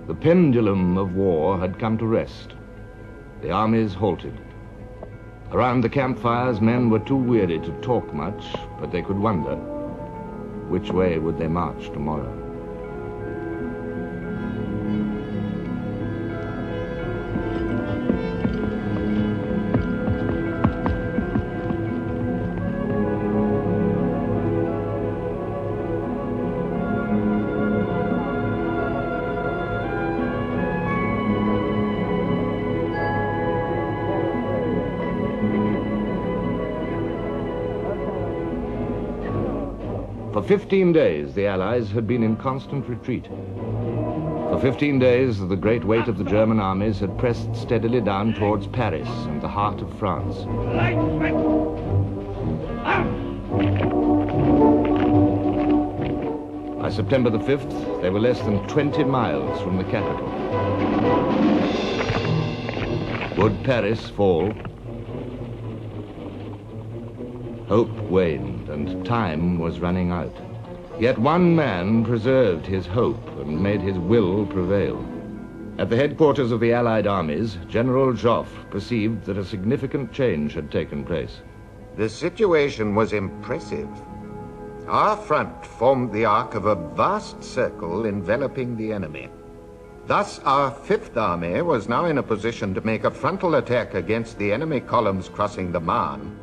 The pendulum of war had come to rest. The armies halted. Around the campfires, men were too weary to talk much, but they could wonder, which way would they march tomorrow? For 15 days, the Allies had been in constant retreat. For 15 days, the great weight of the German armies had pressed steadily down towards Paris and the heart of France. By September the 5th, they were less than 20 miles from the capital. Would Paris fall? Hope waned, and time was running out. Yet one man preserved his hope and made his will prevail. At the headquarters of the Allied armies, General Joffre perceived that a significant change had taken place. The situation was impressive. Our front formed the arc of a vast circle enveloping the enemy. Thus, our Fifth Army was now in a position to make a frontal attack against the enemy columns crossing the Marne,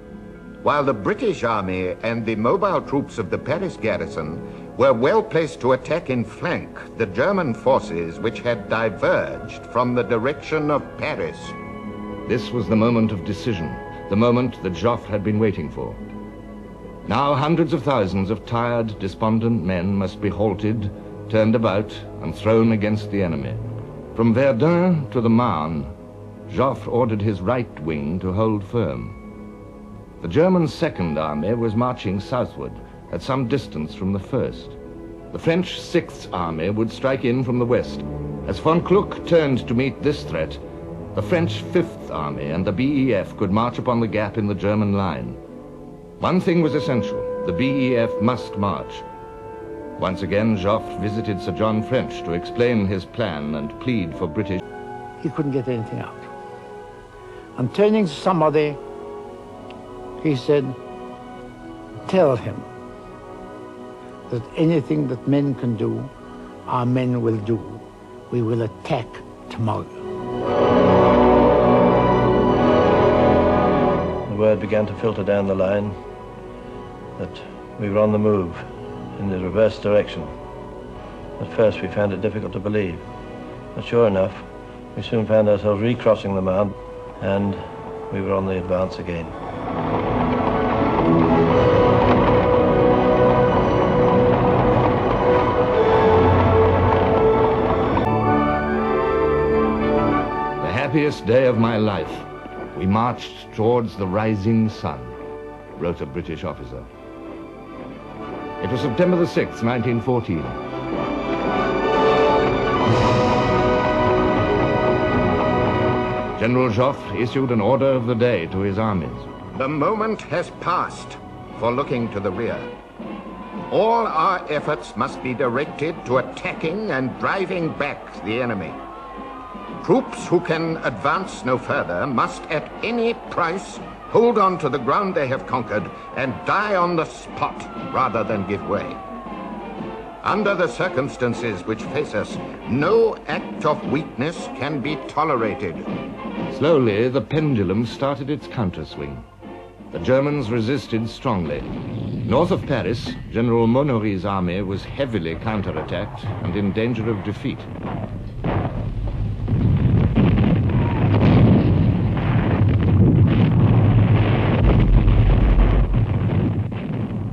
while the British Army and the mobile troops of the Paris garrison were well placed to attack in flank the German forces which had diverged from the direction of Paris. This was the moment of decision, the moment that Joffre had been waiting for. Now hundreds of thousands of tired, despondent men must be halted, turned about, and thrown against the enemy. From Verdun to the Marne, Joffre ordered his right wing to hold firm. The German Second Army was marching southward, at some distance from the First. The French Sixth Army would strike in from the west. As von Kluck turned to meet this threat, the French Fifth Army and the BEF could march upon the gap in the German line. One thing was essential: the BEF must march. Once again, Joffre visited Sir John French to explain his plan and plead for British. He couldn't get anything out. And turning to somebody, he said, "Tell him that anything that men can do, our men will do. We will attack tomorrow." The word began to filter down the line that we were on the move in the reverse direction. At first we found it difficult to believe, but sure enough, we soon found ourselves recrossing the Marne, and we were on the advance again. Happiest day of my life. We marched towards the rising sun, wrote a British officer. It was September the 6th, 1914. General Joffre issued an order of the day to his armies. The moment has passed for looking to the rear. All our efforts must be directed to attacking and driving back the enemy. Troops who can advance no further must at any price hold on to the ground they have conquered and die on the spot rather than give way. Under the circumstances which face us, no act of weakness can be tolerated. Slowly, the pendulum started its counterswing. The Germans resisted strongly. North of Paris, General Monory's army was heavily counterattacked and in danger of defeat.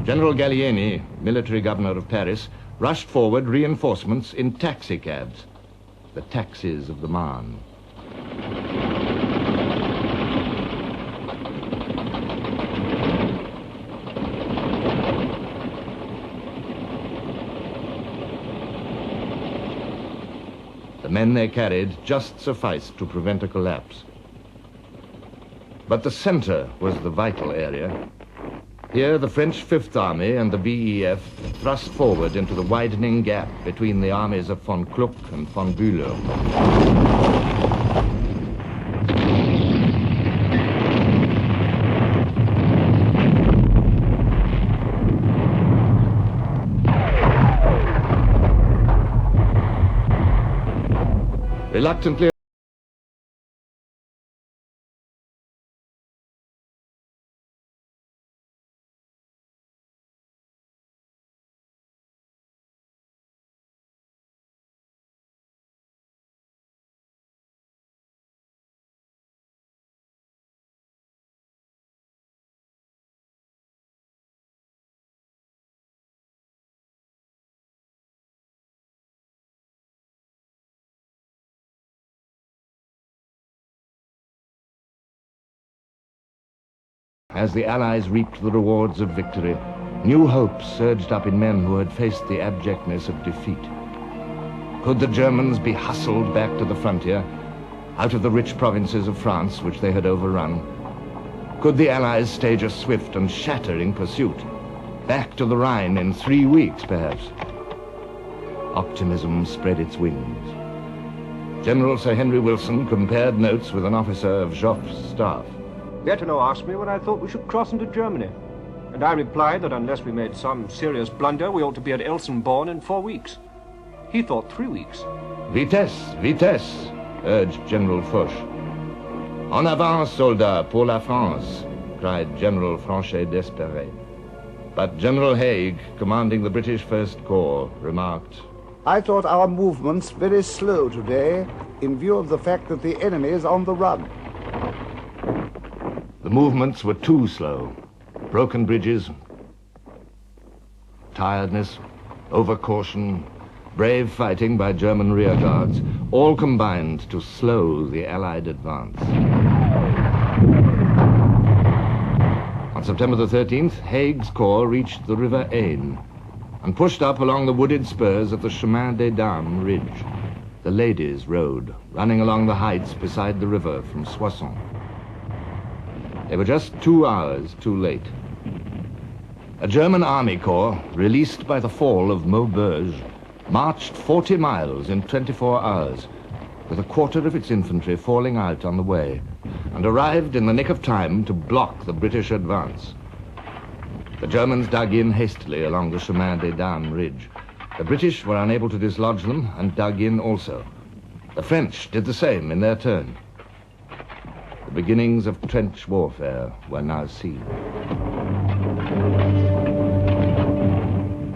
General Gallieni, military governor of Paris, rushed forward reinforcements in taxicabs, the taxis of the Marne. The men they carried just sufficed to prevent a collapse. But the center was the vital area. Here, the French Fifth Army and the BEF thrust forward into the widening gap between the armies of von Kluck and von Bülow. Reluctantly, as the Allies reaped the rewards of victory, new hope surged up in men who had faced the abjectness of defeat. Could the Germans be hustled back to the frontier, out of the rich provinces of France which they had overrun? Could the Allies stage a swift and shattering pursuit, back to the Rhine in 3 weeks, perhaps? Optimism spread its wings. General Sir Henry Wilson compared notes with an officer of Joffre's staff. Berthelot asked me when I thought we should cross into Germany, and I replied that unless we made some serious blunder, we ought to be at Elsenborn in 4 weeks. He thought 3 weeks. Vitesse, vitesse, urged General Foch. En avant, soldats, pour la France, cried General Franchet d'Espèrey. But General Haig, commanding the British First Corps, remarked, I thought our movements very slow today, in view of the fact that the enemy is on the run. The movements were too slow. Broken bridges, tiredness, overcaution, brave fighting by German rear guards, all combined to slow the Allied advance. On September the 13th, Haig's corps reached the River Aisne and pushed up along the wooded spurs of the Chemin des Dames ridge, the Ladies' Road, running along the heights beside the river from Soissons. They were just 2 hours too late. A German army corps, released by the fall of Maubeuge, marched 40 miles in 24 hours, with a quarter of its infantry falling out on the way, and arrived in the nick of time to block the British advance. The Germans dug in hastily along the Chemin des Dames ridge. The British were unable to dislodge them and dug in also. The French did the same in their turn. The beginnings of trench warfare were now seen.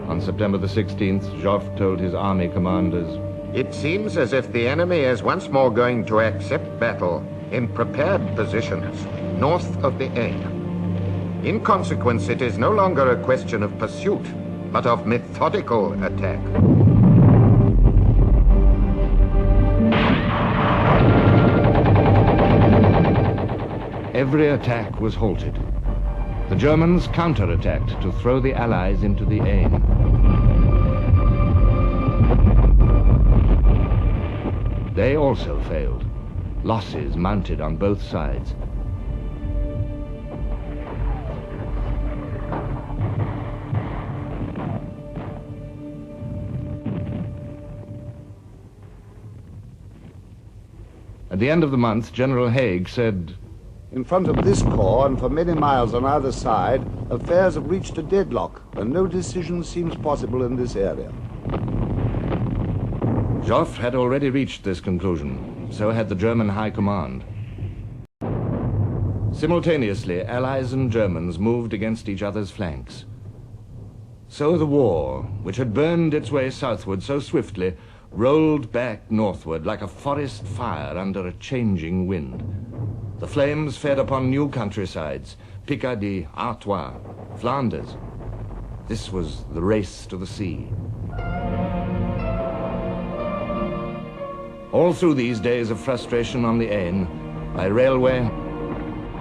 On September the 16th, Joffre told his army commanders, It seems as if the enemy is once more going to accept battle in prepared positions north of the Aisne. In consequence, it is no longer a question of pursuit, but of methodical attack. Every attack was halted. The Germans counterattacked to throw the Allies into the Aisne. They also failed. Losses mounted on both sides. At the end of the month, General Haig said, In front of this corps and for many miles on either side, affairs have reached a deadlock, and no decision seems possible in this area. Joffre had already reached this conclusion. So had the German High Command. Simultaneously, Allies and Germans moved against each other's flanks. So the war, which had burned its way southward so swiftly, rolled back northward like a forest fire under a changing wind. The flames fed upon new countrysides, Picardy, Artois, Flanders. This was the race to the sea. All through these days of frustration on the Aisne, by railway,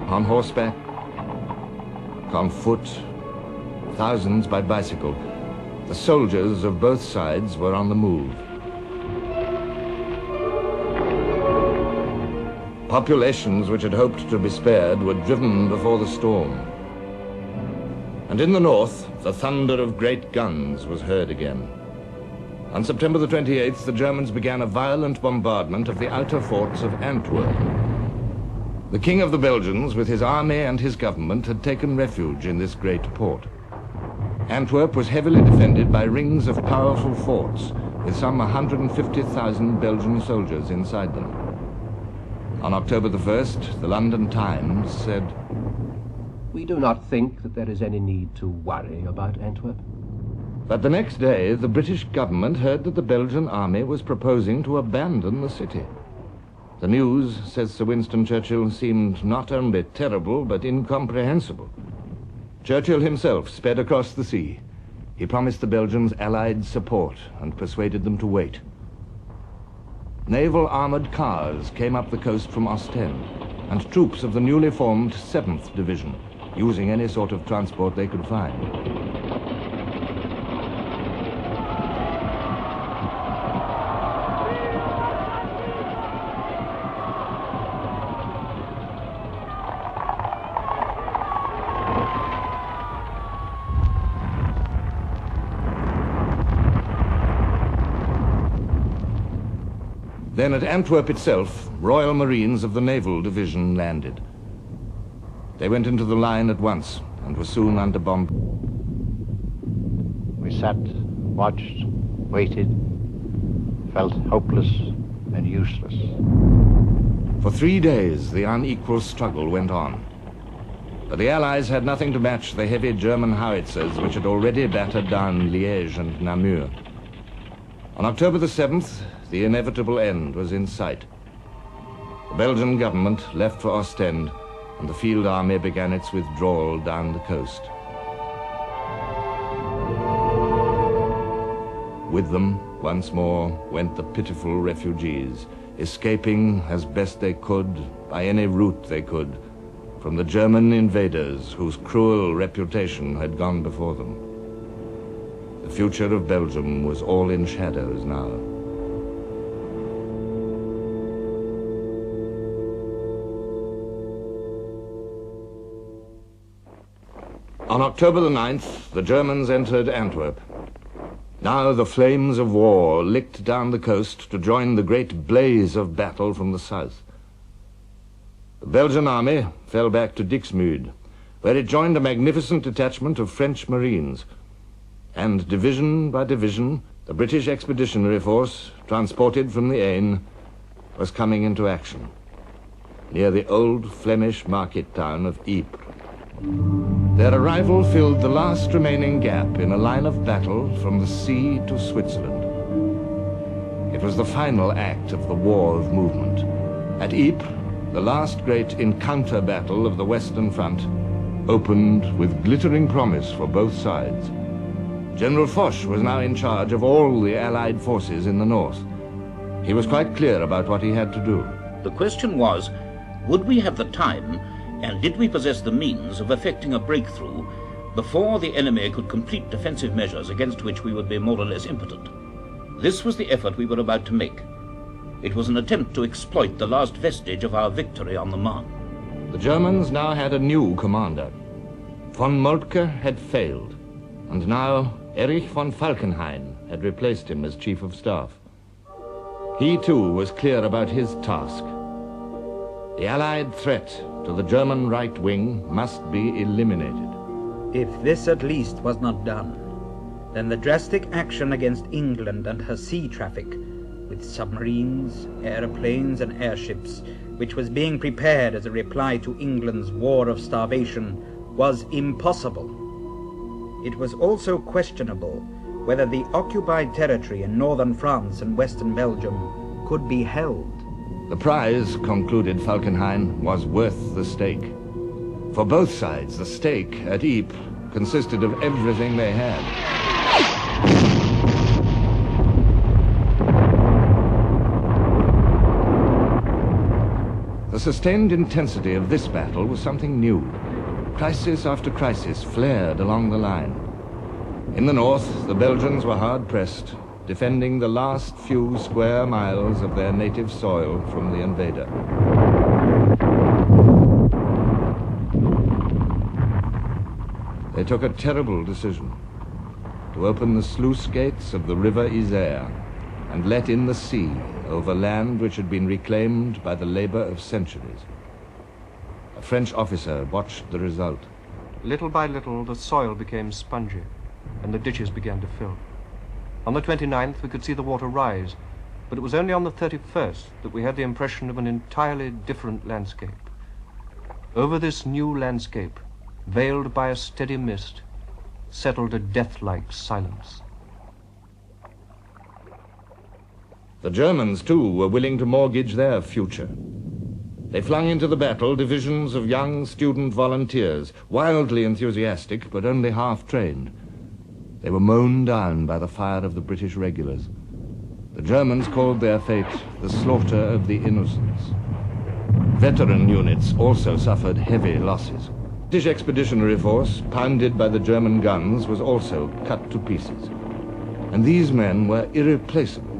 on horseback, on foot, thousands by bicycle, the soldiers of both sides were on the move. Populations which had hoped to be spared were driven before the storm. And in the north, the thunder of great guns was heard again. On September the 28th, the Germans began a violent bombardment of the outer forts of Antwerp. The King of the Belgians, with his army and his government, had taken refuge in this great port. Antwerp was heavily defended by rings of powerful forts, with some 150,000 Belgian soldiers inside them. On October the 1st, the London Times said, "We do not think that there is any need to worry about Antwerp." But the next day, the British government heard that the Belgian army was proposing to abandon the city. The news, says Sir Winston Churchill, seemed not only terrible, but incomprehensible. Churchill himself sped across the sea. He promised the Belgians Allied support and persuaded them to wait. Naval armored cars came up the coast from Ostend, and troops of the newly formed 7th Division, using any sort of transport they could find. Then at Antwerp itself, Royal Marines of the Naval Division landed. They went into the line at once and were soon under bomb. We sat, watched, waited, felt hopeless and useless. For 3 days, the unequal struggle went on. But the Allies had nothing to match the heavy German howitzers which had already battered down Liège and Namur. On October the 7th, the inevitable end was in sight. The Belgian government left for Ostend, and the field army began its withdrawal down the coast. With them, once more, went the pitiful refugees, escaping as best they could, by any route they could, from the German invaders whose cruel reputation had gone before them. The future of Belgium was all in shadows now. On October the 9th, the Germans entered Antwerp. Now the flames of war licked down the coast to join the great blaze of battle from the south. The Belgian army fell back to Dixmude, where it joined a magnificent detachment of French Marines. And division by division, the British Expeditionary Force, transported from the Aisne, was coming into action near the old Flemish market town of Ypres. Their arrival filled the last remaining gap in a line of battle from the sea to Switzerland. It was the final act of the war of movement. At Ypres, the last great encounter battle of the Western Front opened with glittering promise for both sides. General Foch was now in charge of all the Allied forces in the north. He was quite clear about what he had to do. The question was, would we have the time and did we possess the means of effecting a breakthrough before the enemy could complete defensive measures against which we would be more or less impotent? This was the effort we were about to make. It was an attempt to exploit the last vestige of our victory on the Marne. The Germans now had a new commander. Von Moltke had failed, and now Erich von Falkenhayn had replaced him as Chief of Staff. He too was clear about his task. The Allied threat to the German right wing must be eliminated. If this at least was not done, then the drastic action against England and her sea traffic, with submarines, aeroplanes and airships, which was being prepared as a reply to England's war of starvation, was impossible. It was also questionable whether the occupied territory in northern France and western Belgium could be held. The prize, concluded Falkenhayn, was worth the stake. For both sides, the stake at Ypres consisted of everything they had. The sustained intensity of this battle was something new. Crisis after crisis flared along the line. In the north, the Belgians were hard-pressed, defending the last few square miles of their native soil from the invader. they took a terrible decision: to open the sluice gates of the river Isère and let in the sea over land which had been reclaimed by the labor of centuries. A French officer watched the result. Little by little, the soil became spongy, and the ditches began to fill. On the 29th, we could see the water rise, but it was only on the 31st that we had the impression of an entirely different landscape. Over this new landscape, veiled by a steady mist, settled a death-like silence. The Germans, too, were willing to mortgage their future. They flung into the battle divisions of young student volunteers, wildly enthusiastic, but only half-trained. They were mown down by the fire of the British regulars. The Germans called their fate the slaughter of the innocents. Veteran units also suffered heavy losses. The British expeditionary force, pounded by the German guns, was also cut to pieces. And these men were irreplaceable.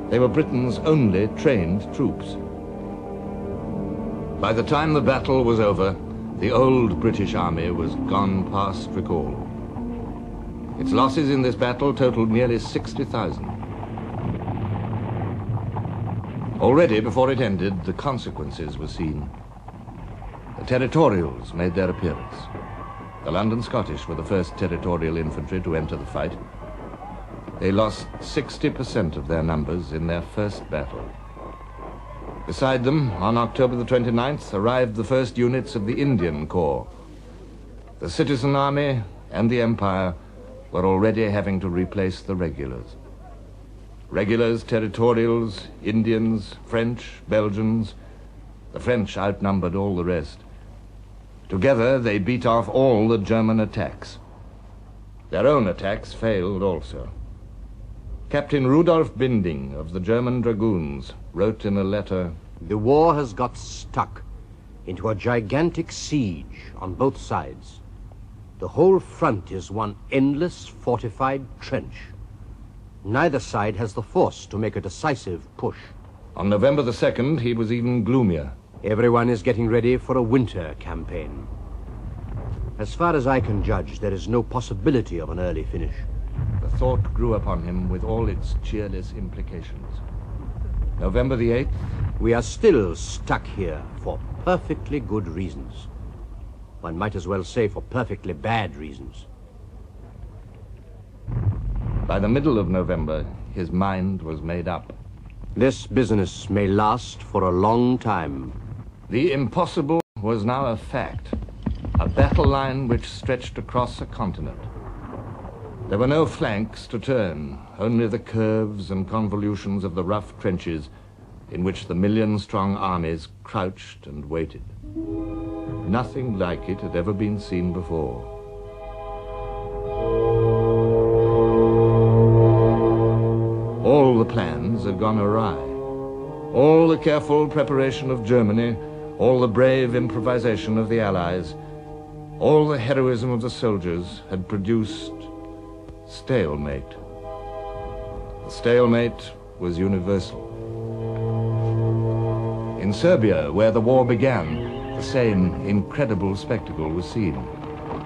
They were Britain's only trained troops. By the time the battle was over, the old British army was gone past recall. Its losses in this battle totaled nearly 60,000. Already, before it ended, the consequences were seen. The Territorials made their appearance. The London Scottish were the first Territorial infantry to enter the fight. They lost 60% of their numbers in their first battle. Beside them, on October the 29th, arrived the first units of the Indian Corps. The Citizen Army and the Empire were already having to replace the regulars. Regulars, Territorials, Indians, French, Belgians. The French outnumbered all the rest. Together, they beat off all the German attacks. Their own attacks failed also. Captain Rudolf Binding of the German Dragoons wrote in a letter, "The war has got stuck into a gigantic siege on both sides. The whole front is one endless fortified trench. Neither side has the force to make a decisive push." On November the 2nd, he was even gloomier. "Everyone is getting ready for a winter campaign. As far as I can judge, there is no possibility of an early finish." The thought grew upon him with all its cheerless implications. November the 8th. "We are still stuck here for perfectly good reasons. One might as well say for perfectly bad reasons." By the middle of November, his mind was made up. "This business may last for a long time." The impossible was now a fact, a battle line which stretched across a continent. There were no flanks to turn, only the curves and convolutions of the rough trenches in which the million-strong armies crouched and waited. Nothing like it had ever been seen before. All the plans had gone awry. All the careful preparation of Germany, all the brave improvisation of the Allies, all the heroism of the soldiers had produced stalemate. The stalemate was universal. In Serbia, where the war began, the same incredible spectacle was seen.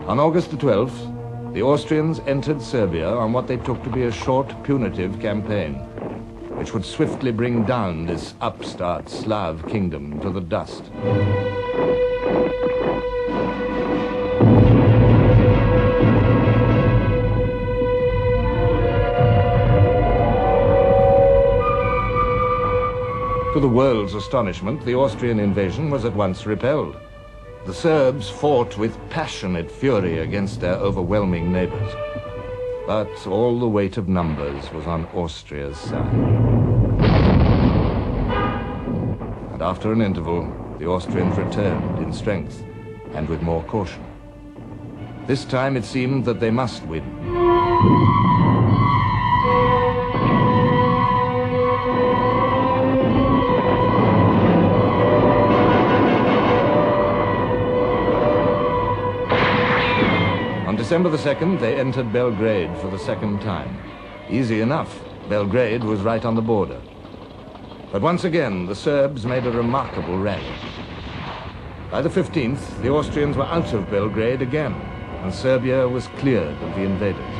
On August the 12th, the Austrians entered Serbia on what they took to be a short, punitive campaign, which would swiftly bring down this upstart Slav kingdom to the dust. To the world's astonishment, the Austrian invasion was at once repelled. The Serbs fought with passionate fury against their overwhelming neighbors. But all the weight of numbers was on Austria's side. And after an interval, the Austrians returned in strength and with more caution. This time it seemed that they must win. On December the 2nd, they entered Belgrade for the second time. Easy enough. Belgrade was right on the border. But once again, the Serbs made a remarkable rally. By the 15th, the Austrians were out of Belgrade again. and Serbia was cleared of the invaders.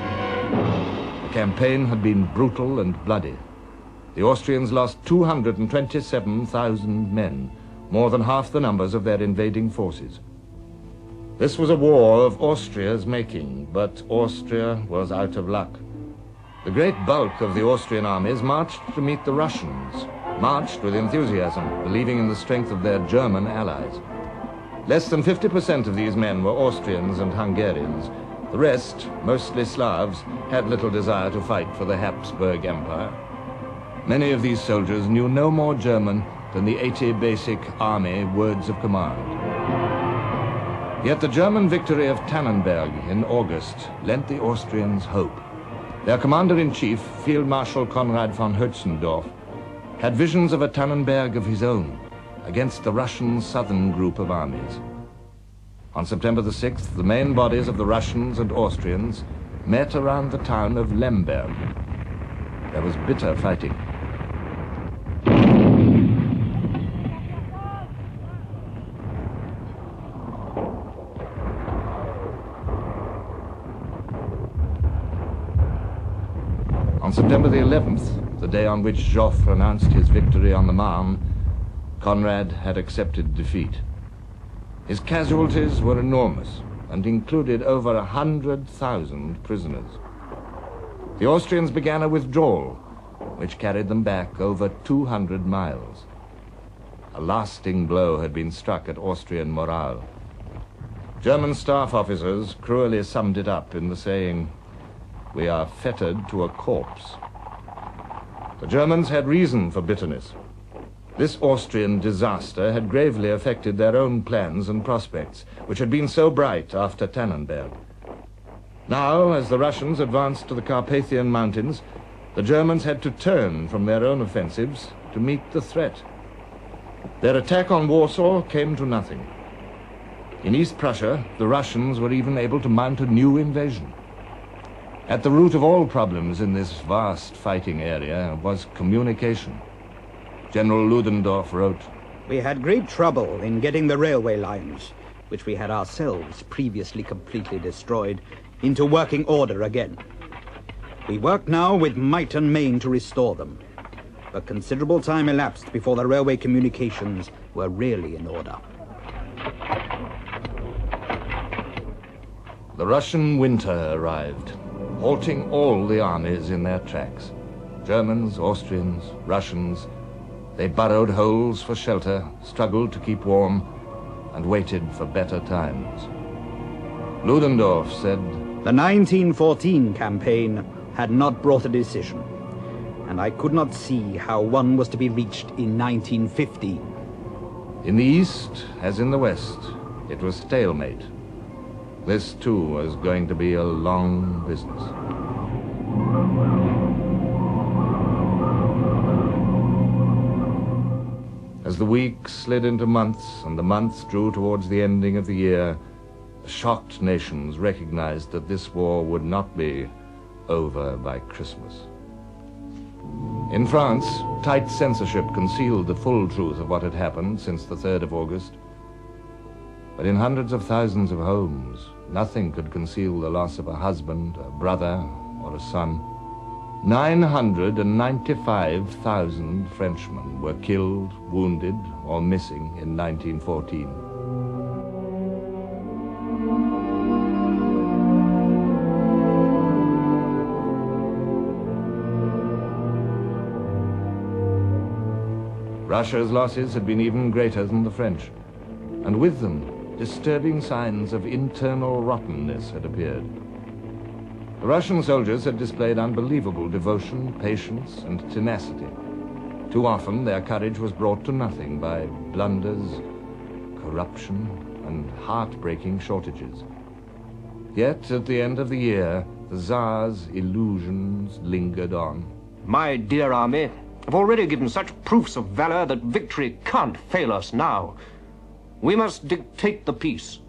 The campaign had been brutal and bloody. The Austrians lost 227,000 men, more than half the numbers of their invading forces. This was a war of Austria's making, but Austria was out of luck. The great bulk of the Austrian armies marched to meet the Russians, marched with enthusiasm, believing in the strength of their German allies. Less than 50% of these men were Austrians and Hungarians. The rest, mostly Slavs, had little desire to fight for the Habsburg Empire. Many of these soldiers knew no more German than the 80 basic army words of command. Yet the German victory of Tannenberg in August lent the Austrians hope. Their commander-in-chief, Field Marshal Konrad von Hötzendorf, had visions of a Tannenberg of his own against the Russian southern group of armies. On September the 6th, the main bodies of the Russians and Austrians met around the town of Lemberg. There was bitter fighting. On September the 11th, the day on which Joffre announced his victory on the Marne, Conrad had accepted defeat. His casualties were enormous and included over 100,000 prisoners. The Austrians began a withdrawal, which carried them back over 200 miles. A lasting blow had been struck at Austrian morale. German staff officers cruelly summed it up in the saying, "We are fettered to a corpse." The Germans had reason for bitterness. This Austrian disaster had gravely affected their own plans and prospects, which had been so bright after Tannenberg. Now, as the Russians advanced to the Carpathian Mountains, the Germans had to turn from their own offensives to meet the threat. Their attack on Warsaw came to nothing. In East Prussia, the Russians were even able to mount a new invasion. At the root of all problems in this vast fighting area was communication. General Ludendorff wrote, "We had great trouble in getting the railway lines, which we had ourselves previously completely destroyed, into working order again. We work now with might and main to restore them. But considerable time elapsed before the railway communications were really in order." The Russian winter arrived, halting all the armies in their tracks. Germans, Austrians, Russians, they burrowed holes for shelter, struggled to keep warm, and waited for better times. Ludendorff said, "The 1914 campaign had not brought a decision, and I could not see how one was to be reached in 1915. In the East, as in the West, it was stalemate. This, too, was going to be a long business." As the weeks slid into months and the months drew towards the ending of the year, shocked nations recognized that this war would not be over by Christmas. In France, tight censorship concealed the full truth of what had happened since the 3rd of August. But in hundreds of thousands of homes, nothing could conceal the loss of a husband, a brother, or a son. 995,000 Frenchmen were killed, wounded, or missing in 1914. Russia's losses had been even greater than the French, and with them, disturbing signs of internal rottenness had appeared. The Russian soldiers had displayed unbelievable devotion, patience, and tenacity. Too often their courage was brought to nothing by blunders, corruption, and heartbreaking shortages. Yet at the end of the year, the Tsar's illusions lingered on. My dear army, have already given such proofs of valor that victory can't fail us now. We must dictate the peace,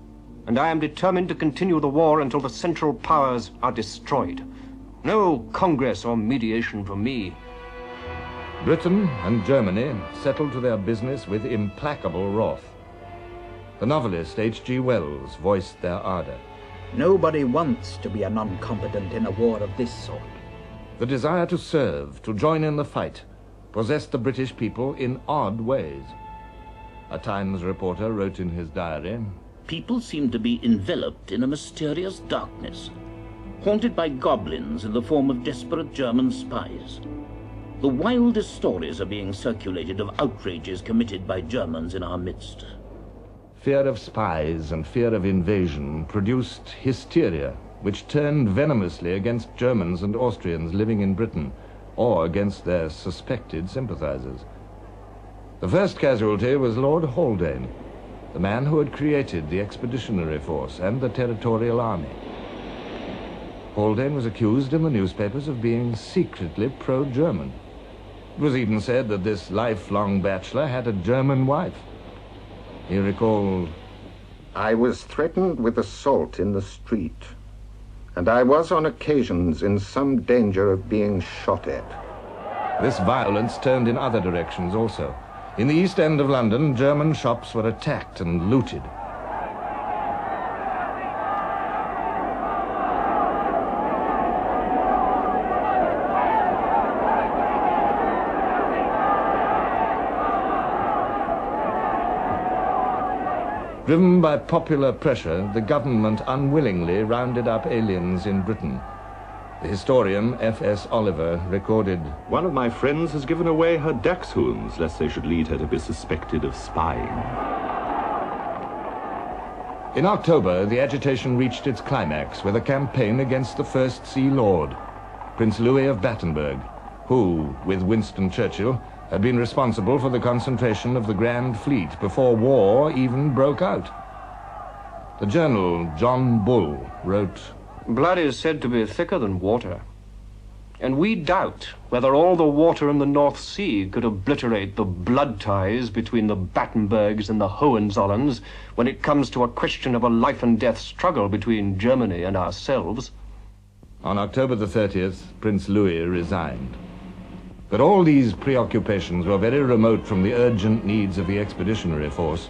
and I am determined to continue the war until the Central Powers are destroyed. No Congress or mediation for me. Britain and Germany settled to their business with implacable wrath. The novelist H.G. Wells voiced their ardor. Nobody wants to be a non-combatant in a war of this sort. The desire to serve, to join in the fight, possessed the British people in odd ways. A Times reporter wrote in his diary, "People seem to be enveloped in a mysterious darkness, haunted by goblins in the form of desperate German spies. The wildest stories are being circulated of outrages committed by Germans in our midst." Fear of spies and fear of invasion produced hysteria, which turned venomously against Germans and Austrians living in Britain, or against their suspected sympathizers. The first casualty was Lord Haldane, the man who had created the Expeditionary Force and the Territorial Army. Haldane was accused in the newspapers of being secretly pro-German. It was even said that this lifelong bachelor had a German wife. He recalled, "I was threatened with assault in the street, and I was on occasions in some danger of being shot at." This violence turned in other directions also. In the East End of London, German shops were attacked and looted. Driven by popular pressure, the government unwillingly rounded up aliens in Britain. The historian F.S. Oliver recorded, "One of my friends has given away her dachshunds, lest they should lead her to be suspected of spying." In October, the agitation reached its climax with a campaign against the First Sea Lord, Prince Louis of Battenberg, who, with Winston Churchill, had been responsible for the concentration of the Grand Fleet before war even broke out. The journal John Bull wrote, "Blood is said to be thicker than water, and we doubt whether all the water in the North Sea could obliterate the blood ties between the Battenbergs and the Hohenzollerns when it comes to a question of a life and death struggle between Germany and ourselves." On October the 30th, Prince Louis resigned. But all these preoccupations were very remote from the urgent needs of the Expeditionary Force.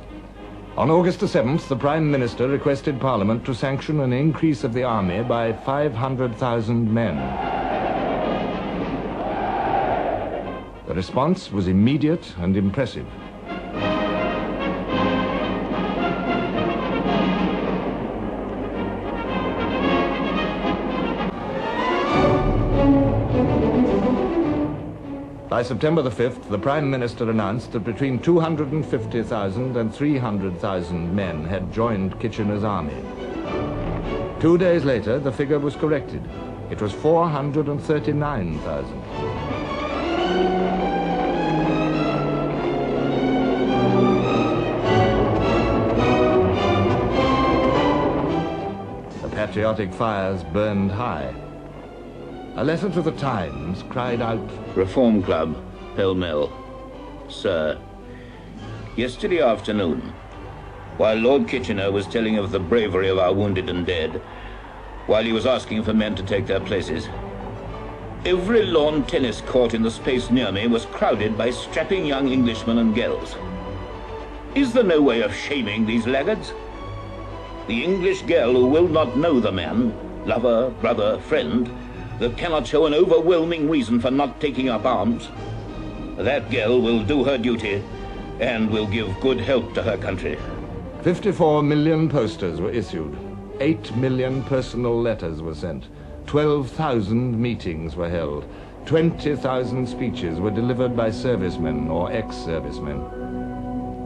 On August the 7th, the Prime Minister requested Parliament to sanction an increase of the army by 500,000 men. The response was immediate and impressive. By September the 5th, the Prime Minister announced that between 250,000 and 300,000 men had joined Kitchener's army. 2 days later, the figure was corrected. It was 439,000. The patriotic fires burned high. A letter to the Times cried out, Reform Club, Pall Mall. Sir, yesterday afternoon, while Lord Kitchener was telling of the bravery of our wounded and dead, while he was asking for men to take their places, every lawn tennis court in the space near me was crowded by strapping young Englishmen and girls. Is there no way of shaming these laggards? The English girl who will not know the man, lover, brother, friend, that cannot show an overwhelming reason for not taking up arms, that girl will do her duty and will give good help to her country. 54 million posters were issued. 8 million personal letters were sent. 12,000 meetings were held. 20,000 speeches were delivered by servicemen or ex-servicemen.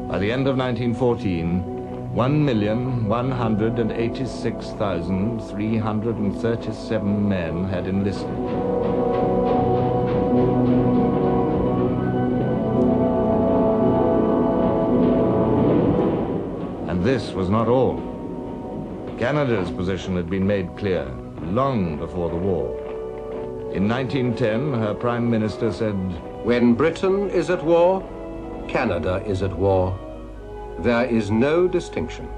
By the end of 1914, 1,186,337 men had enlisted. And this was not all. Canada's position had been made clear long before the war. In 1910, her Prime Minister said, "When Britain is at war, Canada is at war. There is no distinction."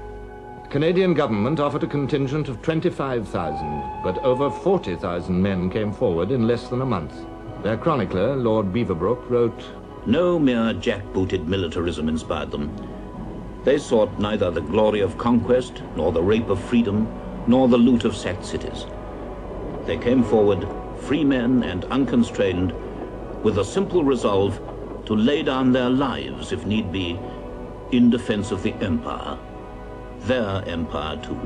The Canadian government offered a contingent of 25,000, but over 40,000 men came forward in less than a month. Their chronicler, Lord Beaverbrook, wrote, No mere jackbooted militarism inspired them. They sought neither the glory of conquest, nor the rape of freedom, nor the loot of sacked cities. They came forward, free men and unconstrained, with a simple resolve to lay down their lives, if need be, in defense of the empire, their empire too.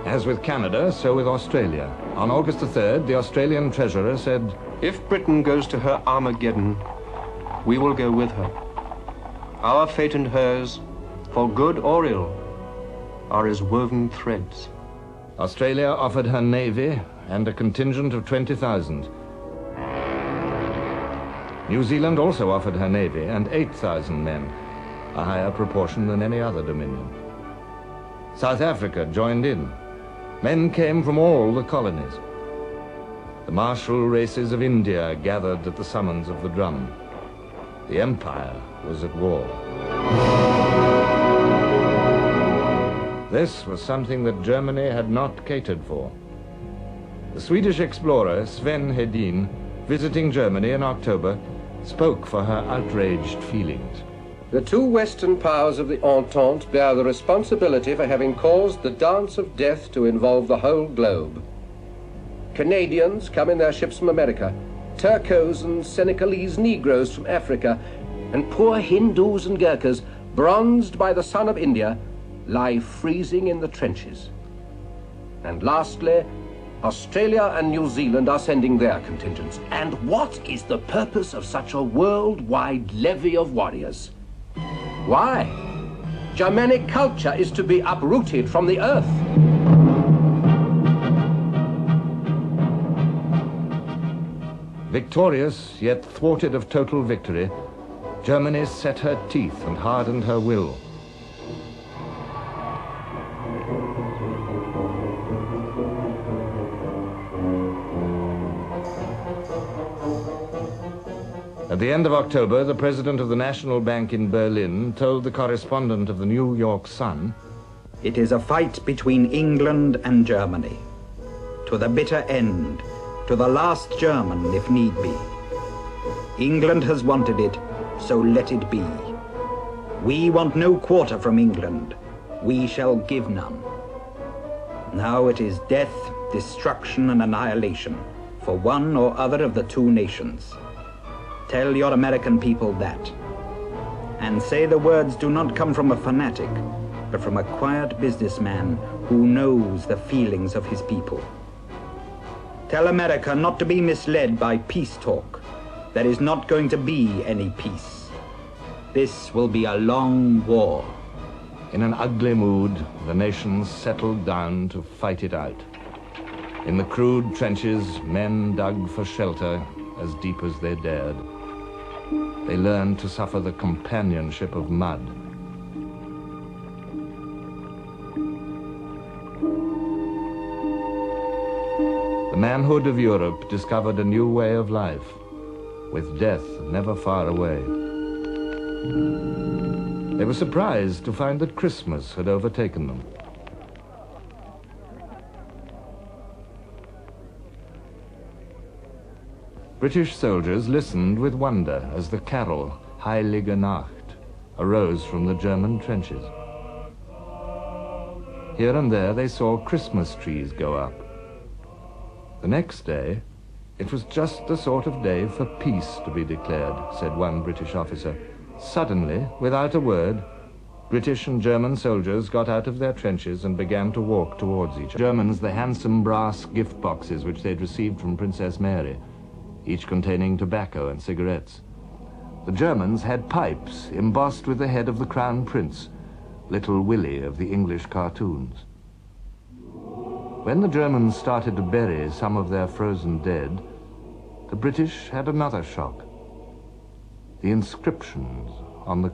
As with Canada, so with Australia. On August the 3rd, the Australian treasurer said, "If Britain goes to her Armageddon, we will go with her. Our fate and hers, for good or ill, are as woven threads." Australia offered her navy and a contingent of 20,000. New Zealand also offered her navy and 8,000 men, a higher proportion than any other dominion. South Africa joined in. Men came from all the colonies. The martial races of India gathered at the summons of the drum. The empire was at war. This was something that Germany had not catered for. The Swedish explorer Sven Hedin, visiting Germany in October, spoke for her outraged feelings. The two Western powers of the Entente bear the responsibility for having caused the dance of death to involve the whole globe. Canadians come in their ships from America, Turcos and Senegalese Negroes from Africa, and poor Hindus and Gurkhas, bronzed by the sun of India, lie freezing in the trenches. And lastly, Australia and New Zealand are sending their contingents. And what is the purpose of such a worldwide levy of warriors? Why? Germanic culture is to be uprooted from the earth. Victorious, yet thwarted of total victory, Germany set her teeth and hardened her will. At the end of October, the president of the National Bank in Berlin told the correspondent of the New York Sun, "It is a fight between England and Germany, to the bitter end, to the last German if need be. England has wanted it, so let it be. We want no quarter from England. We shall give none. Now it is death, destruction, and annihilation for one or other of the two nations. Tell your American people that. And say the words do not come from a fanatic, but from a quiet businessman who knows the feelings of his people. Tell America not to be misled by peace talk. There is not going to be any peace. This will be a long war." In an ugly mood, the nations settled down to fight it out. In the crude trenches, men dug for shelter as deep as they dared. They learned to suffer the companionship of mud. The manhood of Europe discovered a new way of life, with death never far away. They were surprised to find that Christmas had overtaken them. British soldiers listened with wonder as the carol, Heilige Nacht, arose from the German trenches. Here and there they saw Christmas trees go up. The next day, it was just the sort of day for peace to be declared, said one British officer. Suddenly, without a word, British and German soldiers got out of their trenches and began to walk towards each other. Germans the handsome brass gift boxes which they'd received from Princess Mary, each containing tobacco and cigarettes. The Germans had pipes embossed with the head of the Crown Prince, Little Willie of the English cartoons. When the Germans started to bury some of their frozen dead, the British had another shock. The inscriptions on the